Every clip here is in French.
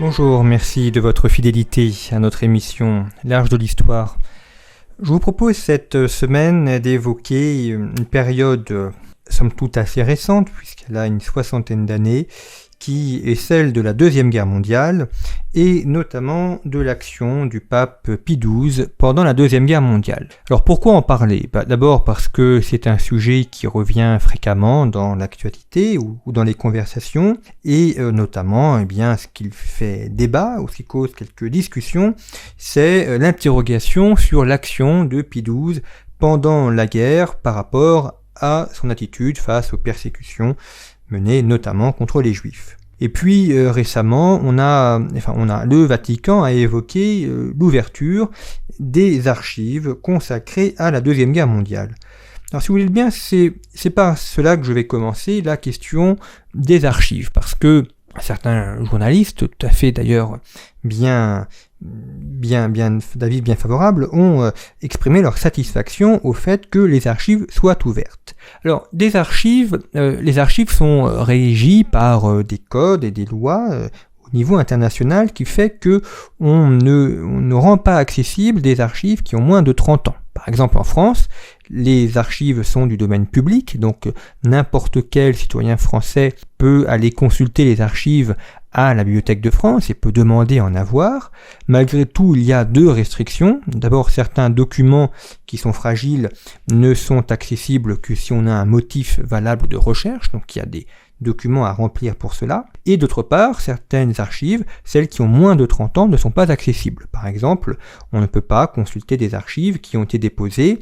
Bonjour, merci de votre fidélité à notre émission L'Arche de l'Histoire. Je vous propose cette semaine d'évoquer une période somme toute assez récente, puisqu'elle a une soixantaine d'années, qui est celle de la Deuxième Guerre mondiale, et notamment de l'action du pape Pie XII pendant la Deuxième Guerre mondiale. Alors pourquoi en parler ? D'abord parce que c'est un sujet qui revient fréquemment dans l'actualité ou dans les conversations, et notamment ce qui fait débat, ou ce qui cause quelques discussions, c'est l'interrogation sur l'action de Pie XII pendant la guerre par rapport à son attitude face aux persécutions menées notamment contre les Juifs. Et puis récemment, le Vatican a évoqué l'ouverture des archives consacrées à la Deuxième Guerre mondiale. Alors si vous voulez bien, c'est par cela que je vais commencer la question des archives, parce que certains journalistes, tout à fait d'ailleurs d'avis bien favorables, ont exprimé leur satisfaction au fait que les archives soient ouvertes. Alors, les archives sont régies par des codes et des lois au niveau international qui fait que on ne rend pas accessible des archives qui ont moins de 30 ans. Par exemple, en France, les archives sont du domaine public, donc n'importe quel citoyen français peut aller consulter les archives à la Bibliothèque de France et peut demander à en avoir. Malgré tout, il y a deux restrictions. D'abord, certains documents qui sont fragiles ne sont accessibles que si on a un motif valable de recherche, donc il y a des documents à remplir pour cela. Et d'autre part, certaines archives, celles qui ont moins de 30 ans, ne sont pas accessibles. Par exemple, on ne peut pas consulter des archives qui ont été déposées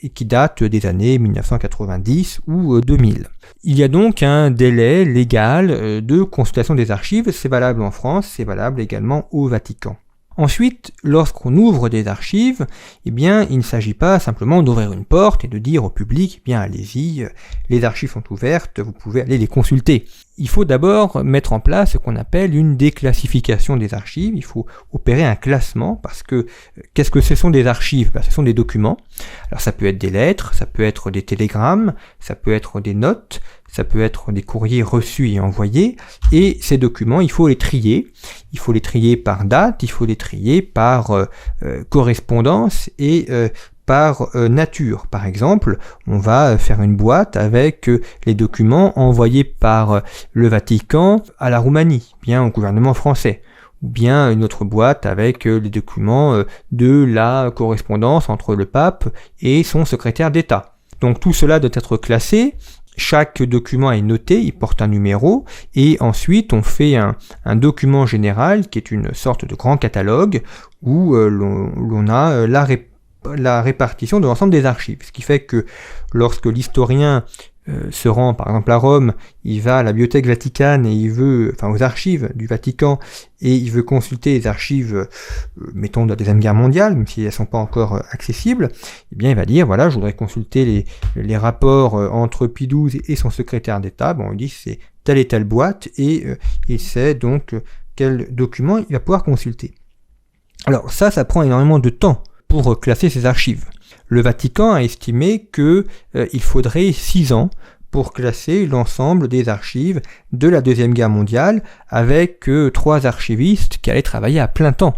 et qui datent des années 1990 ou 2000. Il y a donc un délai légal de consultation des archives, c'est valable en France, c'est valable également au Vatican. Ensuite, lorsqu'on ouvre des archives, il ne s'agit pas simplement d'ouvrir une porte et de dire au public, allez-y, les archives sont ouvertes, vous pouvez aller les consulter. Il faut d'abord mettre en place ce qu'on appelle une déclassification des archives, il faut opérer un classement, parce que qu'est-ce que ce sont des archives ? Ce sont des documents. Alors ça peut être des lettres, ça peut être des télégrammes, ça peut être des notes, ça peut être des courriers reçus et envoyés, et ces documents, il faut les trier. Il faut les trier par date, il faut les trier par correspondance et par nature. Par exemple, on va faire une boîte avec les documents envoyés par le Vatican à la Roumanie, au gouvernement français, ou bien une autre boîte avec les documents de la correspondance entre le pape et son secrétaire d'État. Donc tout cela doit être classé. Chaque document est noté, il porte un numéro, et ensuite on fait un document général qui est une sorte de grand catalogue où l'on a la répartition de l'ensemble des archives. Ce qui fait que lorsque l'historien se rend par exemple à Rome, il va à la Bibliothèque Vaticane et aux archives du Vatican, et il veut consulter les archives, mettons de la Deuxième Guerre mondiale, même si elles ne sont pas encore accessibles, il va dire, je voudrais consulter les rapports entre Pie XII et son secrétaire d'État. Il dit c'est telle et telle boîte, et il sait donc quel document il va pouvoir consulter. Alors ça prend énormément de temps pour classer ces archives. Le Vatican a estimé qu'il faudrait 6 ans pour classer l'ensemble des archives de la Deuxième Guerre mondiale avec 3 archivistes qui allaient travailler à plein temps.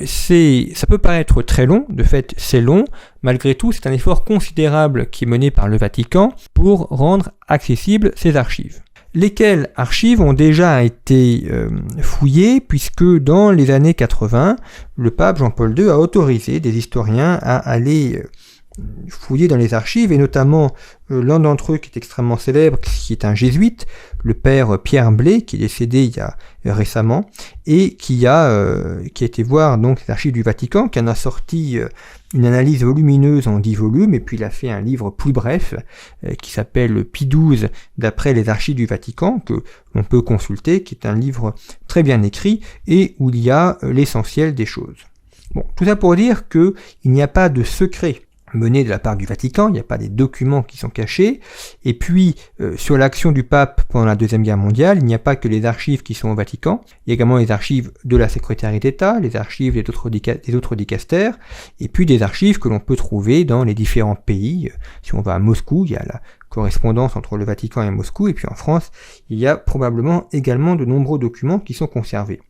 Ça peut paraître très long, de fait c'est long, malgré tout c'est un effort considérable qui est mené par le Vatican pour rendre accessibles ces archives. Lesquelles archives ont déjà été fouillées, puisque dans les années 80, le pape Jean-Paul II a autorisé des historiens à aller fouiller dans les archives, et notamment l'un d'entre eux qui est extrêmement célèbre, qui est un jésuite, le père Pierre Blay, qui est décédé il y a récemment, et qui a été voir donc les archives du Vatican, qui en a sorti une analyse volumineuse en 10 volumes, et puis il a fait un livre plus bref qui s'appelle Pie XII d'après les archives du Vatican, que l'on peut consulter, qui est un livre très bien écrit et où il y a l'essentiel des choses. Bon, tout ça pour dire qu'il n'y a pas de secret menée de la part du Vatican, il n'y a pas des documents qui sont cachés, et puis sur l'action du pape pendant la Deuxième Guerre mondiale, il n'y a pas que les archives qui sont au Vatican, il y a également les archives de la Secrétariat d'État, les archives des autres dicastères, et puis des archives que l'on peut trouver dans les différents pays. Si on va à Moscou, il y a la correspondance entre le Vatican et Moscou, et puis en France, il y a probablement également de nombreux documents qui sont conservés.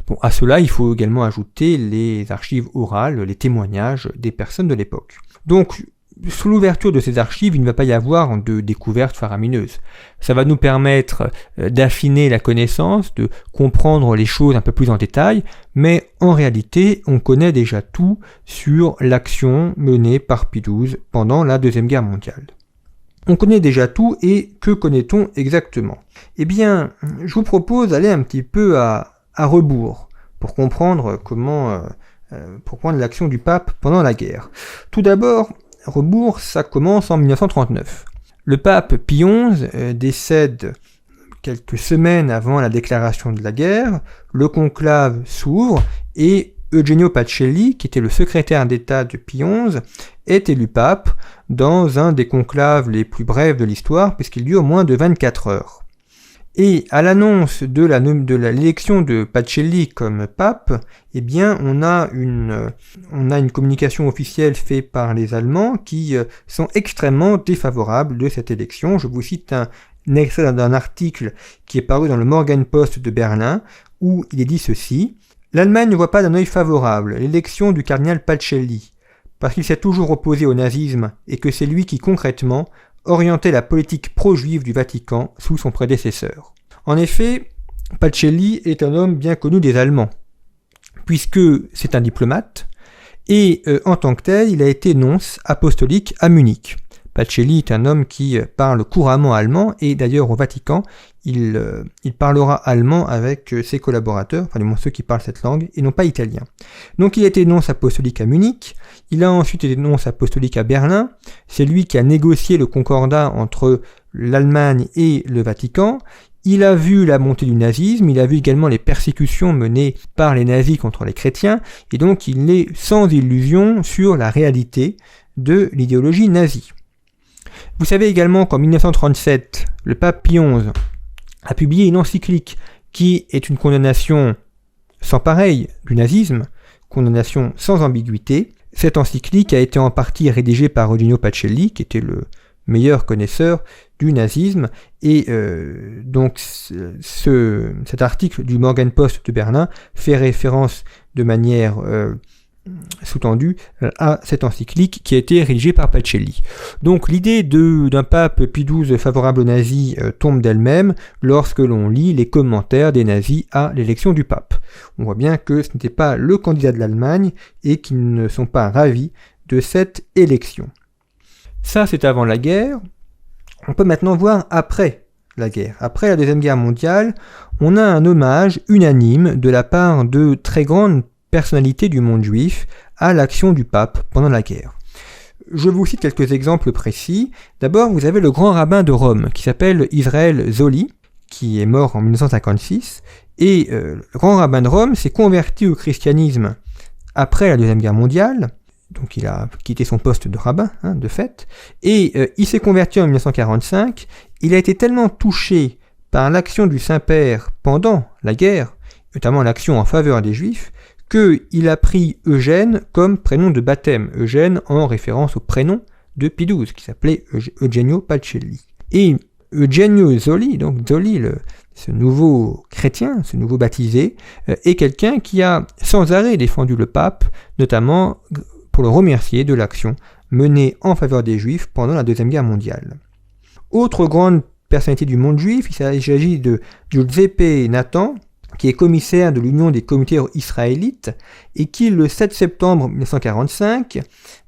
Bon, à cela, il faut également ajouter les archives orales, les témoignages des personnes de l'époque. Donc, sous l'ouverture de ces archives, il ne va pas y avoir de découvertes faramineuses. Ça va nous permettre d'affiner la connaissance, de comprendre les choses un peu plus en détail, mais en réalité, on connaît déjà tout sur l'action menée par Pie XII pendant la Deuxième Guerre mondiale. On connaît déjà tout, et que connaît-on exactement? Eh bien, je vous propose d'aller un petit peu à rebours, pour comprendre pour prendre l'action du pape pendant la guerre. Tout d'abord, rebours, ça commence en 1939. Le pape Pie XI décède quelques semaines avant la déclaration de la guerre, le conclave s'ouvre, et Eugenio Pacelli, qui était le secrétaire d'État de Pie XI, est élu pape dans un des conclaves les plus brefs de l'histoire, puisqu'il dure moins de 24 heures. Et à l'annonce de l'élection de Pacelli comme pape, eh bien, on a une communication officielle faite par les Allemands qui sont extrêmement défavorables de cette élection. Je vous cite un extrait d'un article qui est paru dans le Morgenpost de Berlin, où il est dit ceci: « L'Allemagne ne voit pas d'un œil favorable l'élection du cardinal Pacelli, parce qu'il s'est toujours opposé au nazisme et que c'est lui qui, concrètement, orienter la politique pro-juive du Vatican sous son prédécesseur. » En effet, Pacelli est un homme bien connu des Allemands, puisque c'est un diplomate, et en tant que tel, il a été nonce apostolique à Munich. Pacelli est un homme qui parle couramment allemand, et d'ailleurs au Vatican, il parlera allemand avec ses collaborateurs, enfin du moins ceux qui parlent cette langue, et non pas italien. Donc il a été nonce apostolique à Munich, il a ensuite été nonce apostolique à Berlin, c'est lui qui a négocié le concordat entre l'Allemagne et le Vatican. Il a vu la montée du nazisme, il a vu également les persécutions menées par les nazis contre les chrétiens, et donc il est sans illusion sur la réalité de l'idéologie nazie. Vous savez également qu'en 1937, le pape Pie XI a publié une encyclique qui est une condamnation sans pareil du nazisme, condamnation sans ambiguïté. Cette encyclique a été en partie rédigée par Eugenio Pacelli, qui était le meilleur connaisseur du nazisme, et donc cet article du Morgenpost de Berlin fait référence de manière sous-tendue à cette encyclique qui a été rédigée par Pacelli. Donc l'idée d'un pape Pie XII favorable aux nazis tombe d'elle-même lorsque l'on lit les commentaires des nazis à l'élection du pape. On voit bien que ce n'était pas le candidat de l'Allemagne et qu'ils ne sont pas ravis de cette élection. Ça, c'est avant la guerre. On peut maintenant voir après la guerre. Après la Deuxième Guerre mondiale, on a un hommage unanime de la part de très grandes personnalités du monde juif à l'action du pape pendant la guerre. Je vous cite quelques exemples précis. D'abord, vous avez le grand rabbin de Rome, qui s'appelle Israël Zolli, qui est mort en 1956, et le grand rabbin de Rome s'est converti au christianisme après la Deuxième Guerre mondiale. Donc il a quitté son poste de rabbin, de fait, et il s'est converti en 1945. Il a été tellement touché par l'action du Saint-Père pendant la guerre, notamment l'action en faveur des Juifs, qu'il a pris Eugène comme prénom de baptême, Eugène en référence au prénom de Pie XII, qui s'appelait Eugenio Pacelli. Et Eugenio Zolli, donc Zolli, ce nouveau chrétien, ce nouveau baptisé, est quelqu'un qui a sans arrêt défendu le pape, notamment pour le remercier de l'action menée en faveur des Juifs pendant la Deuxième Guerre mondiale. Autre grande personnalité du monde juif, il s'agit de Giuseppe Nathan, qui est commissaire de l'Union des communautés israélites, et qui, le 7 septembre 1945,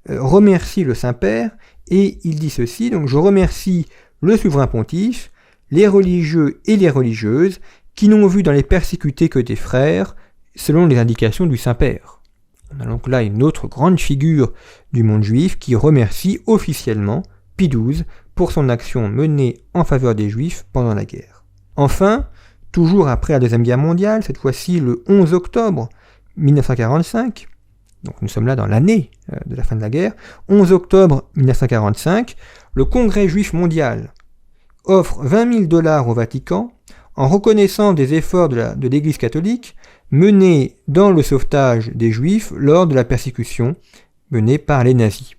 remercie le Saint-Père, et il dit ceci: donc je remercie le souverain pontife, les religieux et les religieuses, qui n'ont vu dans les persécutés que des frères, selon les indications du Saint-Père. On a donc là une autre grande figure du monde juif qui remercie officiellement Pie XII pour son action menée en faveur des Juifs pendant la guerre. Enfin, toujours après la Deuxième Guerre mondiale, cette fois-ci le 11 octobre 1945, donc nous sommes là dans l'année de la fin de la guerre, 11 octobre 1945, le Congrès juif mondial offre $20 000 au Vatican en reconnaissant des efforts de l'Église catholique menés dans le sauvetage des Juifs lors de la persécution menée par les nazis.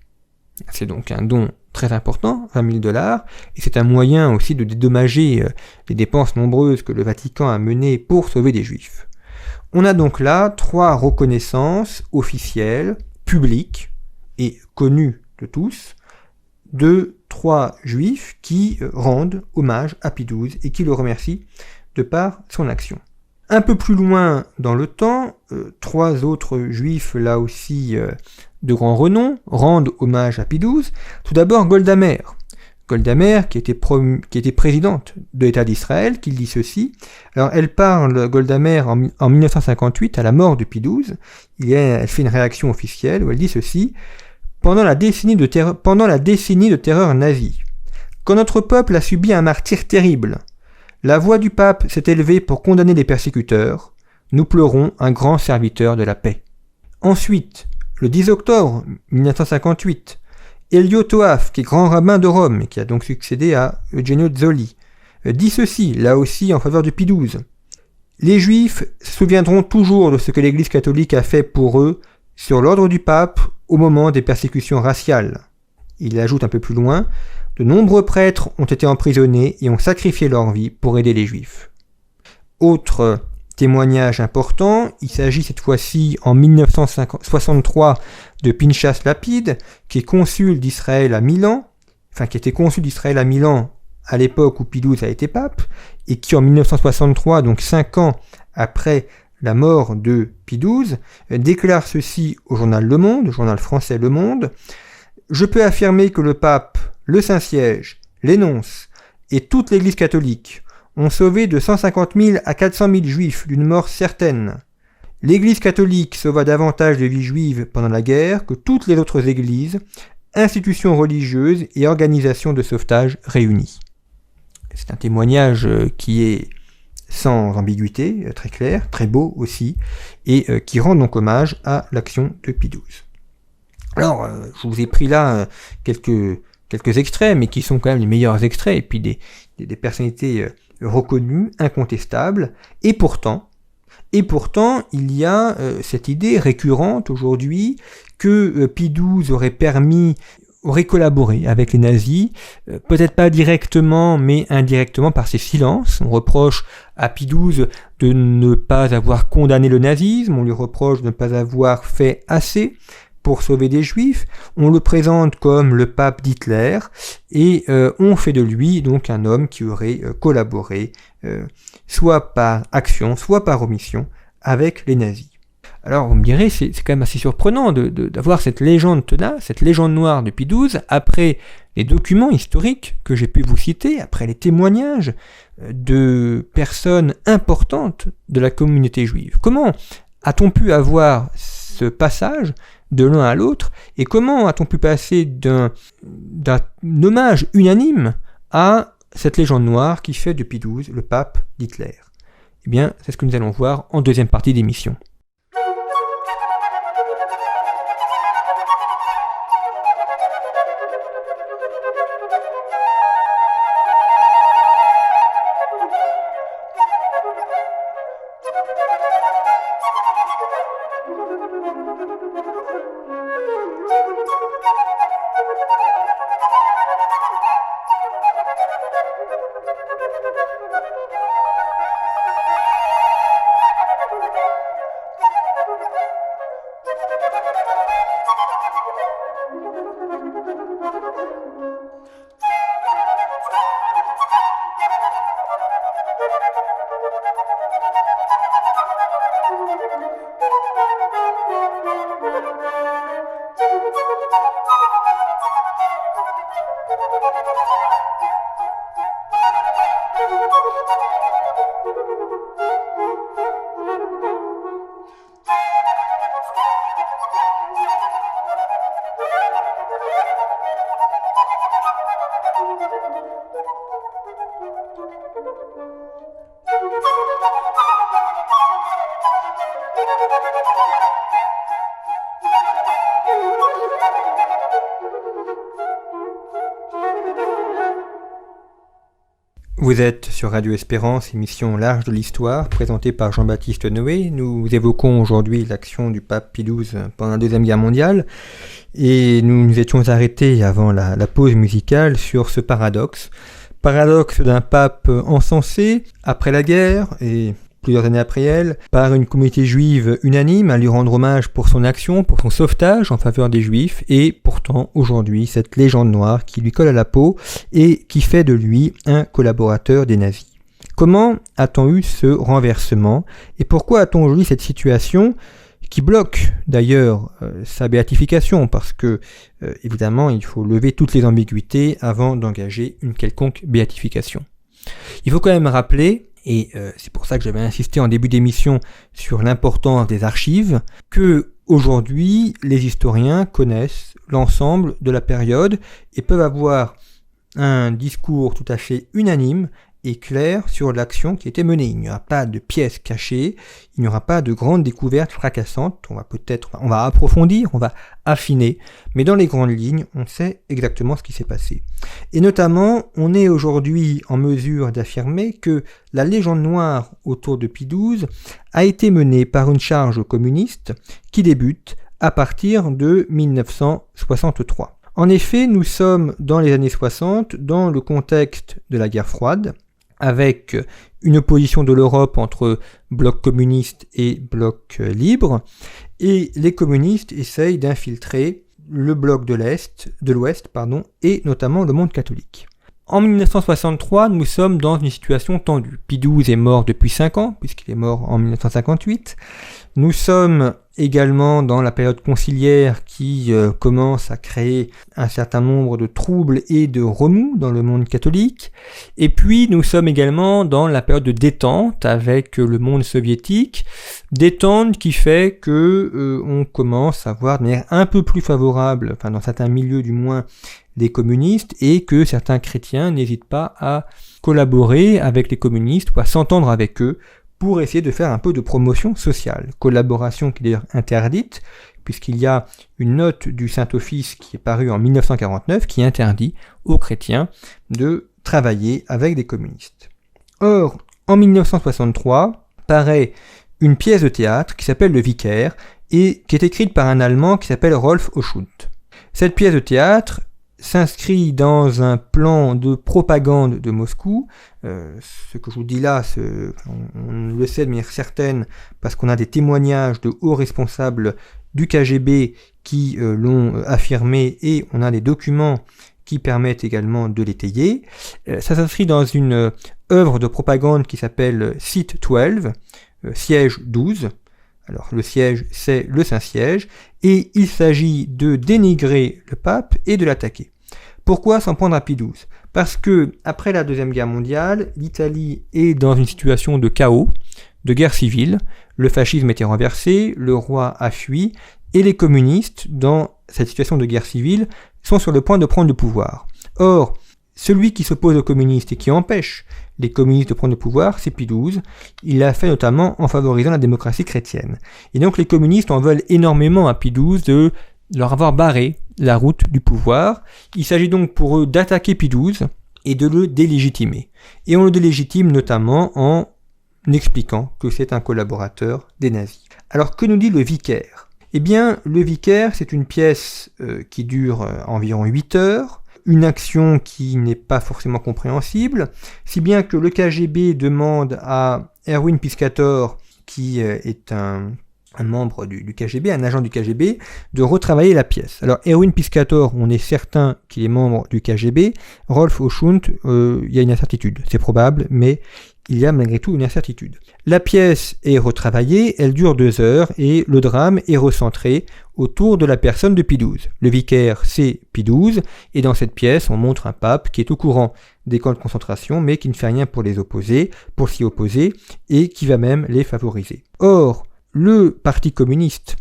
C'est donc un don très important, 20 000 $, et c'est un moyen aussi de dédommager les dépenses nombreuses que le Vatican a menées pour sauver des Juifs. On a donc là 3 reconnaissances officielles, publiques et connues de tous, de 3 Juifs qui rendent hommage à Pie XII et qui le remercient de par son action. Un peu plus loin dans le temps, 3 autres Juifs, là aussi de grand renom, rendent hommage à Pie XII. Tout d'abord Golda Meir. Golda Meir, qui était présidente de l'État d'Israël, qui dit ceci. Alors, elle parle, Golda Meir, en 1958, à la mort de Pie XII. Elle fait une réaction officielle où elle dit ceci. Pendant la décennie de terreur nazie, quand notre peuple a subi un martyre terrible, la voix du pape s'est élevée pour condamner les persécuteurs. Nous pleurons un grand serviteur de la paix. Ensuite, le 10 octobre 1958, Elio Toaf, qui est grand rabbin de Rome et qui a donc succédé à Eugenio Zoli, dit ceci, là aussi en faveur de Pie XII. Les Juifs se souviendront toujours de ce que l'Église catholique a fait pour eux sur l'ordre du pape au moment des persécutions raciales. Il ajoute un peu plus loin, de nombreux prêtres ont été emprisonnés et ont sacrifié leur vie pour aider les Juifs. Autre témoignage important, il s'agit cette fois-ci en 1963 de Pinchas Lapide, qui est consul d'Israël à Milan, qui était consul d'Israël à Milan à l'époque où Pie XII a été pape, et qui en 1963, donc 5 ans après la mort de Pie XII, déclare ceci au journal Le Monde, le journal français Le Monde. « Je peux affirmer que le pape, le Saint-Siège, les nonces et toute l'Église catholique ont sauvé de 150 000 à 400 000 juifs d'une mort certaine. L'Église catholique sauva davantage de vies juives pendant la guerre que toutes les autres églises, institutions religieuses et organisations de sauvetage réunies. » C'est un témoignage qui est sans ambiguïté, très clair, très beau aussi, et qui rend donc hommage à l'action de Pie XII. Alors, je vous ai pris là quelques extraits, mais qui sont quand même les meilleurs extraits, et puis des personnalités reconnues, incontestables, et pourtant, il y a cette idée récurrente aujourd'hui que Pie XII aurait collaboré avec les nazis, peut-être pas directement, mais indirectement par ses silences. On reproche à Pie XII de ne pas avoir condamné le nazisme, on lui reproche de ne pas avoir fait assez pour sauver des juifs, on le présente comme le pape d'Hitler, et on fait de lui donc un homme qui aurait collaboré, soit par action, soit par omission, avec les nazis. Alors vous me direz, c'est quand même assez surprenant d'avoir cette légende tenace, cette légende noire de Pie XII, après les documents historiques que j'ai pu vous citer, après les témoignages de personnes importantes de la communauté juive. Comment a-t-on pu avoir ce passage de l'un à l'autre, et comment a-t-on pu passer d'un hommage unanime à cette légende noire qui fait de Pie XII le pape d'Hitler? Eh bien, c'est ce que nous allons voir en deuxième partie d'émission. Vous êtes sur Radio Espérance, émission L'Arche de l'Histoire, présentée par Jean-Baptiste Noé. Nous évoquons aujourd'hui l'action du pape Pie XII pendant la Deuxième Guerre mondiale. Et nous nous étions arrêtés avant la pause musicale sur ce paradoxe. Paradoxe d'un pape encensé après la guerre, et plusieurs années après elle, par une communauté juive unanime à lui rendre hommage pour son action, pour son sauvetage en faveur des juifs, et pourtant aujourd'hui cette légende noire qui lui colle à la peau et qui fait de lui un collaborateur des nazis. Comment a-t-on eu ce renversement et pourquoi a-t-on aujourd'hui cette situation qui bloque d'ailleurs sa béatification, parce que évidemment il faut lever toutes les ambiguïtés avant d'engager une quelconque béatification. Il faut quand même rappeler, et c'est pour ça que j'avais insisté en début d'émission sur l'importance des archives, que aujourd'hui les historiens connaissent l'ensemble de la période et peuvent avoir un discours tout à fait unanime et clair sur l'action qui était menée. Il n'y aura pas de pièces cachées, il n'y aura pas de grandes découvertes fracassantes, on va approfondir, on va affiner, mais dans les grandes lignes, on sait exactement ce qui s'est passé. Et notamment, on est aujourd'hui en mesure d'affirmer que la légende noire autour de Pie XII a été menée par une charge communiste qui débute à partir de 1963. En effet, nous sommes dans les années 60, dans le contexte de la guerre froide, avec une opposition de l'Europe entre bloc communiste et bloc libre, et les communistes essayent d'infiltrer le bloc de l'Ouest, et notamment le monde catholique. En 1963, nous sommes dans une situation tendue. Pie XII est mort depuis 5 ans, puisqu'il est mort en 1958. Nous sommes également dans la période conciliaire qui commence à créer un certain nombre de troubles et de remous dans le monde catholique. Et puis nous sommes également dans la période de détente avec le monde soviétique. Détente qui fait que on commence à voir de manière un peu plus favorable, enfin dans certains milieux du moins, les communistes, et que certains chrétiens n'hésitent pas à collaborer avec les communistes ou à s'entendre avec eux pour essayer de faire un peu de promotion sociale. Collaboration qui est d'ailleurs interdite, puisqu'il y a une note du Saint-Office qui est parue en 1949 qui interdit aux chrétiens de travailler avec des communistes. Or, en 1963, paraît une pièce de théâtre qui s'appelle Le Vicaire et qui est écrite par un Allemand qui s'appelle Rolf Oschund. Cette pièce de théâtre s'inscrit dans un plan de propagande de Moscou. Ce que je vous dis là, on le sait de manière certaine parce qu'on a des témoignages de hauts responsables du KGB qui l'ont affirmé, et on a des documents qui permettent également de l'étayer. Ça s'inscrit dans une œuvre de propagande qui s'appelle Site 12, siège 12. Alors le siège, c'est le Saint-Siège, et il s'agit de dénigrer le pape et de l'attaquer. Pourquoi s'en prendre à Pie XII ? Parce que, après la Deuxième Guerre mondiale, l'Italie est dans une situation de chaos, de guerre civile, le fascisme était renversé, le roi a fui, et les communistes, dans cette situation de guerre civile, sont sur le point de prendre le pouvoir. Or, celui qui s'oppose aux communistes et qui empêche les communistes de prendre le pouvoir, c'est Pie XII. Il l'a fait notamment en favorisant la démocratie chrétienne. Et donc les communistes en veulent énormément à Pie XII de leur avoir barré la route du pouvoir. Il s'agit donc pour eux d'attaquer Pie XII et de le délégitimer. Et on le délégitime notamment en expliquant que c'est un collaborateur des nazis. Alors que nous dit le Vicaire ? Eh bien, le Vicaire, c'est une pièce qui dure environ 8 heures, une action qui n'est pas forcément compréhensible, si bien que le KGB demande à Erwin Piscator, qui est un membre du KGB, un agent du KGB, de retravailler la pièce. Alors Erwin Piscator, on est certain qu'il est membre du KGB. Rolf Oschund, il y a une incertitude, c'est probable, mais il y a malgré tout une incertitude. La pièce est retravaillée, elle dure 2 heures, et le drame est recentré autour de la personne de Pie XII. Le vicaire, c'est Pie XII, et dans cette pièce, on montre un pape qui est au courant des camps de concentration, mais qui ne fait rien pour s'y opposer, et qui va même les favoriser. Or, le Parti communiste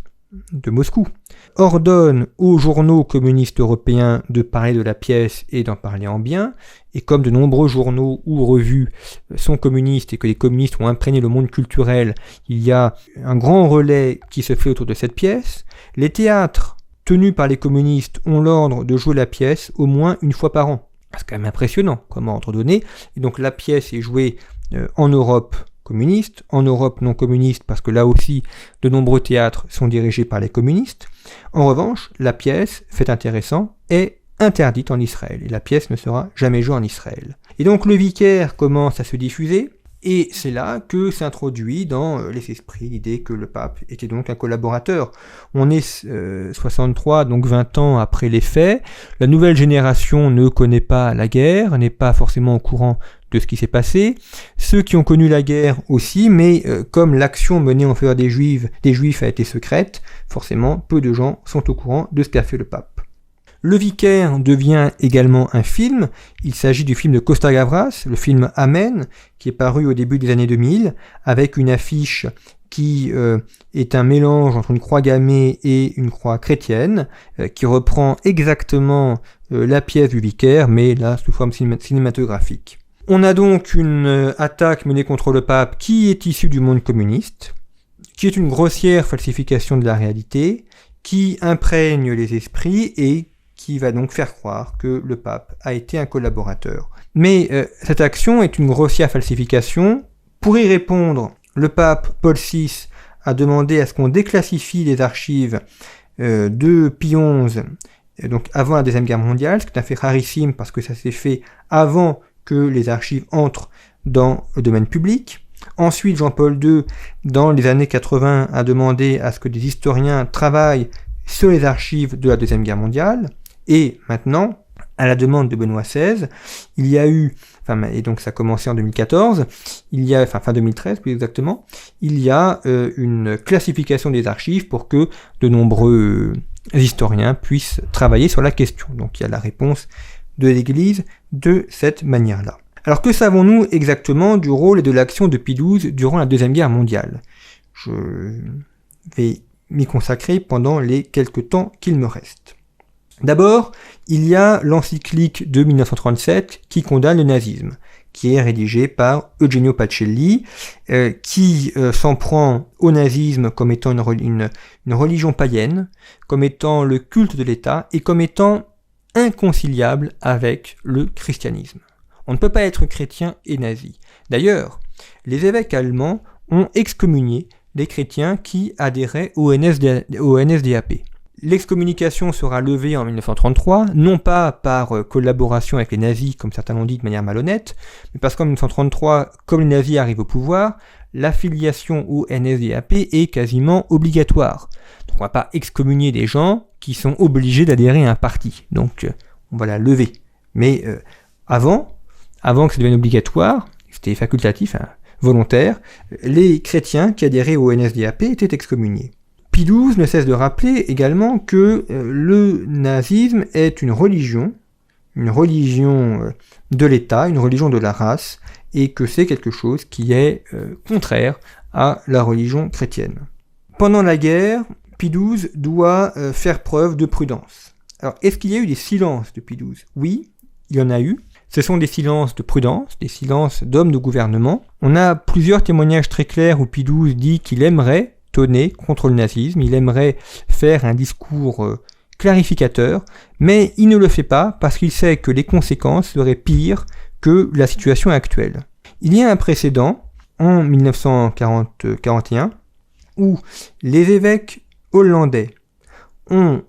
de Moscou ordonne aux journaux communistes européens de parler de la pièce et d'en parler en bien, et comme de nombreux journaux ou revues sont communistes et que les communistes ont imprégné le monde culturel, il y a un grand relais qui se fait autour de cette pièce. Les théâtres tenus par les communistes ont l'ordre de jouer la pièce au moins une fois par an. C'est quand même impressionnant comme ordre donné. Et donc la pièce est jouée en Europe communiste, en Europe non communiste, parce que là aussi, de nombreux théâtres sont dirigés par les communistes. En revanche, la pièce, fait intéressant, est interdite en Israël, et la pièce ne sera jamais jouée en Israël. Et donc le Vicaire commence à se diffuser, et c'est là que s'introduit dans les esprits l'idée que le pape était donc un collaborateur. On est 63, donc 20 ans après les faits, la nouvelle génération ne connaît pas la guerre, n'est pas forcément au courant de ce qui s'est passé. Ceux qui ont connu la guerre aussi, mais comme l'action menée en faveur des Juifs a été secrète, forcément peu de gens sont au courant de ce qu'a fait le pape. Le Vicaire devient également un film. Il s'agit du film de Costa Gavras, le film Amen, qui est paru au début des années 2000, avec une affiche qui est un mélange entre une croix gammée et une croix chrétienne, qui reprend exactement la pièce du Vicaire, mais là sous forme cinématographique. On a donc une attaque menée contre le pape qui est issue du monde communiste, qui est une grossière falsification de la réalité, qui imprègne les esprits et qui va donc faire croire que le pape a été un collaborateur. Mais cette action est une grossière falsification. Pour y répondre, le pape Paul VI a demandé à ce qu'on déclassifie les archives de Pie XI, donc avant la Deuxième Guerre mondiale, ce qui est un fait rarissime parce que ça s'est fait avant que les archives entrent dans le domaine public. Ensuite, Jean-Paul II, dans les années 80, a demandé à ce que des historiens travaillent sur les archives de la Deuxième Guerre mondiale. Et maintenant, à la demande de Benoît XVI, il y a eu, et donc ça a commencé en 2014, fin 2013 plus exactement, il y a une classification des archives pour que de nombreux historiens puissent travailler sur la question. Donc il y a la réponse de l'Église de cette manière-là. Alors que savons-nous exactement du rôle et de l'action de Pie XII durant la Deuxième Guerre mondiale ? Je vais m'y consacrer pendant les quelques temps qu'il me reste. D'abord, il y a l'encyclique de 1937 qui condamne le nazisme, qui est rédigée par Eugenio Pacelli, qui s'en prend au nazisme comme étant une religion païenne, comme étant le culte de l'État et comme étant inconciliable avec le christianisme. On ne peut pas être chrétien et nazi. D'ailleurs, les évêques allemands ont excommunié les chrétiens qui adhéraient au NSDAP. L'excommunication sera levée en 1933, non pas par collaboration avec les nazis, comme certains l'ont dit de manière malhonnête, mais parce qu'en 1933, comme les nazis arrivent au pouvoir, l'affiliation au NSDAP est quasiment obligatoire. Donc on ne va pas excommunier des gens qui sont obligés d'adhérer à un parti. Donc on va la lever. Mais avant que ça devienne obligatoire, c'était facultatif, volontaire, les chrétiens qui adhéraient au NSDAP étaient excommuniés. Pie XII ne cesse de rappeler également que le nazisme est une religion de l'État, une religion de la race, et que c'est quelque chose qui est contraire à la religion chrétienne. Pendant la guerre, Pie XII doit faire preuve de prudence. Alors, est-ce qu'il y a eu des silences de Pie XII ? Oui, il y en a eu. Ce sont des silences de prudence, des silences d'hommes de gouvernement. On a plusieurs témoignages très clairs où Pie XII dit qu'il aimerait tonner contre le nazisme, il aimerait faire un discours clarificateur, mais il ne le fait pas parce qu'il sait que les conséquences seraient pires que la situation actuelle. Il y a un précédent en 1941 où les évêques hollandais ont,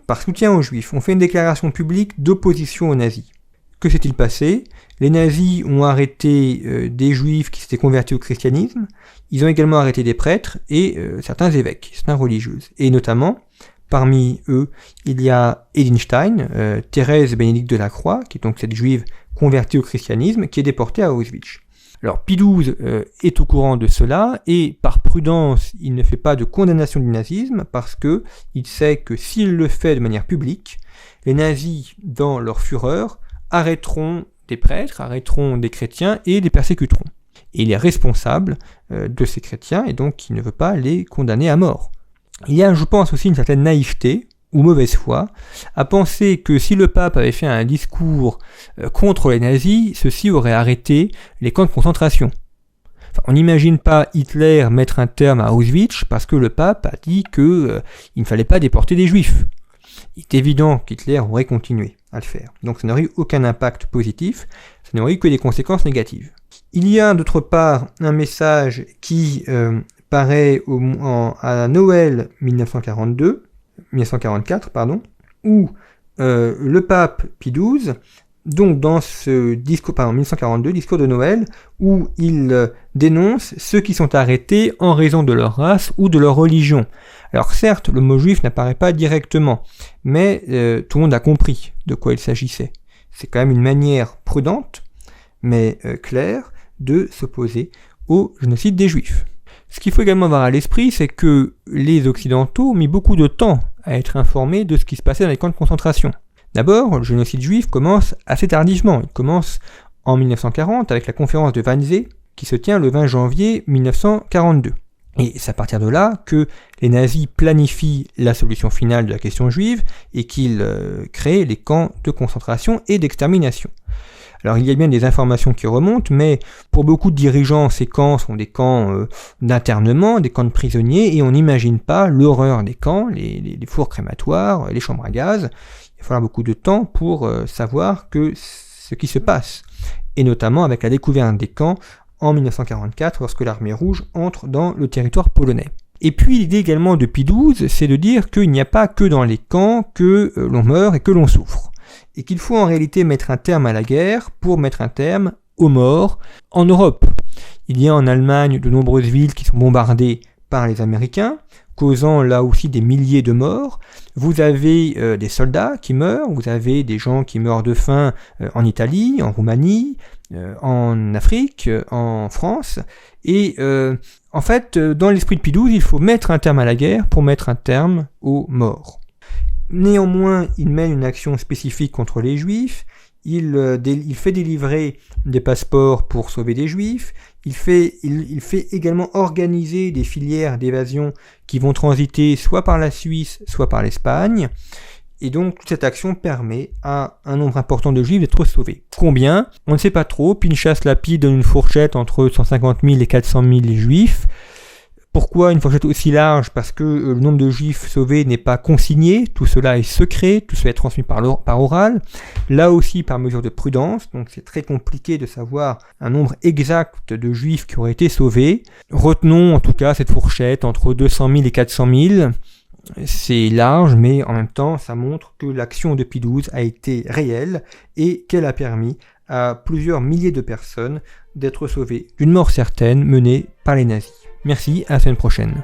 par soutien aux juifs, ont fait une déclaration publique d'opposition aux nazis. Que s'est-il passé ? Les nazis ont arrêté des juifs qui s'étaient convertis au christianisme, ils ont également arrêté des prêtres et certains évêques, certains religieuses. Et notamment, parmi eux, il y a Edelstein, Thérèse Bénédicte de la Croix, qui est donc cette juive convertie au christianisme, qui est déportée à Auschwitz. Alors Pie XII est au courant de cela, et par prudence, il ne fait pas de condamnation du nazisme, parce que il sait que s'il le fait de manière publique, les nazis, dans leur fureur, arrêteront des prêtres, arrêteront des chrétiens et les persécuteront. Et il est responsable de ces chrétiens et donc il ne veut pas les condamner à mort. Il y a, je pense, aussi une certaine naïveté ou mauvaise foi à penser que si le pape avait fait un discours contre les nazis, ceux-ci auraient arrêté les camps de concentration. Enfin, on n'imagine pas Hitler mettre un terme à Auschwitz parce que le pape a dit qu'il ne fallait pas déporter des juifs. Il est évident qu'Hitler aurait continué à le faire. Donc ça n'aurait eu aucun impact positif, ça n'aurait eu que des conséquences négatives. Il y a d'autre part un message qui paraît à Noël 1944, où le pape Pie XII, donc dans ce discours, 1942, discours de Noël, où il dénonce ceux qui sont arrêtés en raison de leur race ou de leur religion. Alors certes, le mot juif n'apparaît pas directement, mais tout le monde a compris de quoi il s'agissait. C'est quand même une manière prudente, mais claire, de s'opposer au génocide des Juifs. Ce qu'il faut également avoir à l'esprit, c'est que les Occidentaux ont mis beaucoup de temps à être informés de ce qui se passait dans les camps de concentration. D'abord, le génocide juif commence assez tardivement. Il commence en 1940 avec la conférence de Wannsee qui se tient le 20 janvier 1942. Et c'est à partir de là que les nazis planifient la solution finale de la question juive et qu'ils créent les camps de concentration et d'extermination. Alors il y a bien des informations qui remontent, mais pour beaucoup de dirigeants, ces camps sont des camps d'internement, des camps de prisonniers, et on n'imagine pas l'horreur des camps, les fours crématoires, les chambres à gaz. Il va falloir beaucoup de temps pour savoir ce qui se passe, et notamment avec la découverte des camps en 1944, lorsque l'armée rouge entre dans le territoire polonais. Et puis l'idée également de Pie XII, c'est de dire qu'il n'y a pas que dans les camps que l'on meurt et que l'on souffre, et qu'il faut en réalité mettre un terme à la guerre pour mettre un terme aux morts en Europe. Il y a en Allemagne de nombreuses villes qui sont bombardées par les Américains, causant là aussi des milliers de morts. Vous avez des soldats qui meurent, vous avez des gens qui meurent de faim en Italie, en Roumanie, en Afrique, en France, et en fait, dans l'esprit de Pie XII, il faut mettre un terme à la guerre pour mettre un terme aux morts. Néanmoins, il mène une action spécifique contre les Juifs, il fait délivrer des passeports pour sauver des Juifs, il fait également organiser des filières d'évasion qui vont transiter soit par la Suisse, soit par l'Espagne, et donc toute cette action permet à un nombre important de Juifs d'être sauvés. Combien ? On ne sait pas trop. Pinchas Lapide donne une fourchette entre 150 000 et 400 000 Juifs. Pourquoi une fourchette aussi large ? Parce que le nombre de Juifs sauvés n'est pas consigné, tout cela est secret, tout cela est transmis par oral, là aussi par mesure de prudence, donc c'est très compliqué de savoir un nombre exact de Juifs qui auraient été sauvés. Retenons en tout cas cette fourchette entre 200 000 et 400 000, c'est large, mais en même temps ça montre que l'action de Pie XII a été réelle et qu'elle a permis à plusieurs milliers de personnes d'être sauvées d'une mort certaine menée par les nazis. Merci, à la semaine prochaine.